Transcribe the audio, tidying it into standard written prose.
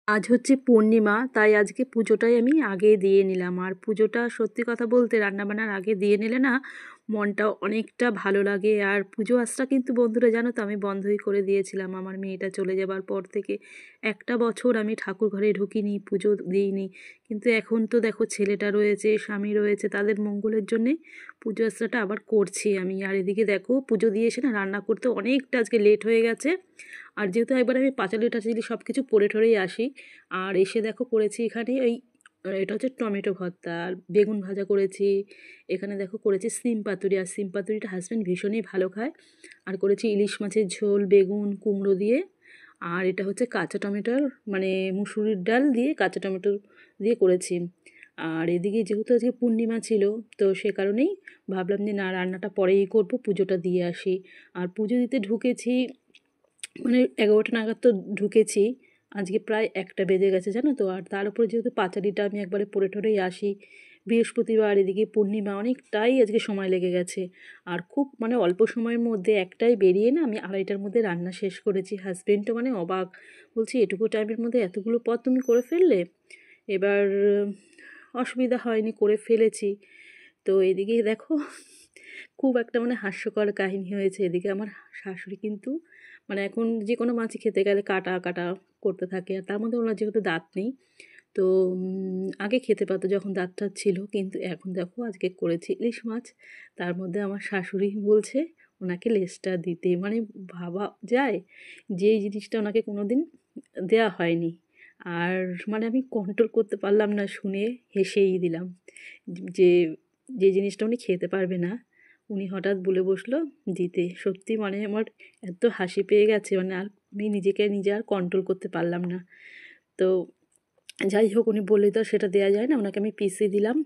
আজ হচ্ছে পূর্ণিমা, তাই আজকে পুজোটাই আমি আগে দিয়ে নিলাম। আর পুজোটা সত্যি কথা বলতে রান্নাবান্নার আগে দিয়ে নিলে না মনটা অনেকটা ভালো লাগে। আর পুজো আসাটা কিন্তু বন্ধুরা জানো তো আমি বন্ধই করে দিয়েছিলাম আমার মেয়েটা চলে যাবার পর থেকে। একটা বছর আমি ঠাকুর ঘরে ঢুকিনি, পুজো দিইনি। কিন্তু এখন তো দেখো ছেলেটা রয়েছে, স্বামী রয়েছে, তাদের মঙ্গলের জন্যে পুজো আসাটা আবার করছি আমি। আর এদিকে দেখো পুজো দিয়ে এসে না রান্না করতে অনেকটা আজকে লেট হয়ে গেছে। আর যেহেতু একবার আমি পাঁচালি টাচালি সব কিছু পড়ে ঠরেই আসি, আর এসে দেখো করেছি এখানে ওই এটা হচ্ছে টমেটো ভর্তা আর বেগুন ভাজা করেছি। এখানে দেখো করেছি সিম পাতুরি, আর সিম পাতুরিটা হাজব্যান্ড ভীষণই ভালো খায়। আর করেছি ইলিশ মাছের ঝোল বেগুন কুমড়ো দিয়ে। আর এটা হচ্ছে কাঁচা টমেটোর মানে মুসুরির ডাল দিয়ে কাঁচা টমেটো দিয়ে করেছি। আর এদিকে যেহেতু আজকে পূর্ণিমা ছিল, তো সে কারণেই ভাবলাম যে না রান্নাটা পরেই করব, পুজোটা দিয়ে আসি। আর পুজো দিতে ঢুকেছি মানে 11টা নাগাদ তো ঢুকেছি। আজকে প্রায় 1টা বেজে গেছে জানো তো। আর তার উপরে যেহেতু পাঁচালিটা আমি একবারে পড়ে টরেই আসি, বৃহস্পতিবার এদিকে পূর্ণিমা অনেকটাই আজকে সময় লেগে গেছে। আর খুব মানে অল্প সময়ের মধ্যে 1টায় বেরিয়ে না আমি 2:30টার মধ্যে রান্না শেষ করেছি। হাজবেন্ডও মানে অবাক, বলছি এটুকু টাইমের মধ্যে এতগুলো পদ তুমি করে ফেললে। এবার অসুবিধা হয়নি, করে ফেলেছি। তো এদিকে দেখো খুব একটা মানে হাস্যকর কাহিনী হয়েছে। এদিকে আমার শাশুড়ি কিন্তু মানে এখন যে কোনো মাছই খেতে গেলে কাটা কাটা করতে থাকে। আর তার মধ্যে ওনার যেহেতু দাঁত নেই, তো আগে খেতে পারতো যখন দাঁত টাত ছিল, কিন্তু এখন দেখো আজকে করেছি ইলিশ মাছ, তার মধ্যে আমার শাশুড়ি বলছে ওনাকে লেজটা দিতে। মানে ভাবা যায় যে এই জিনিসটা ওনাকে কোনো দিন দেওয়া হয়নি। আর মানে আমি কন্ট্রোল করতে পারলাম না, শুনে হেসেই দিলাম যে যে জিনিসটা উনি খেতে পারবে না উনি হঠাৎ বলে বসলো দিতে। সত্যি মানে আমার এত হাসি পেয়ে গেছে, মানে আর আমি নিজেকে নিজে আর কন্ট্রোল করতে পারলাম না। তো যাই হোক উনি বললে তো সেটা দেওয়া যায় না, ওনাকে আমি পিসে দিলাম।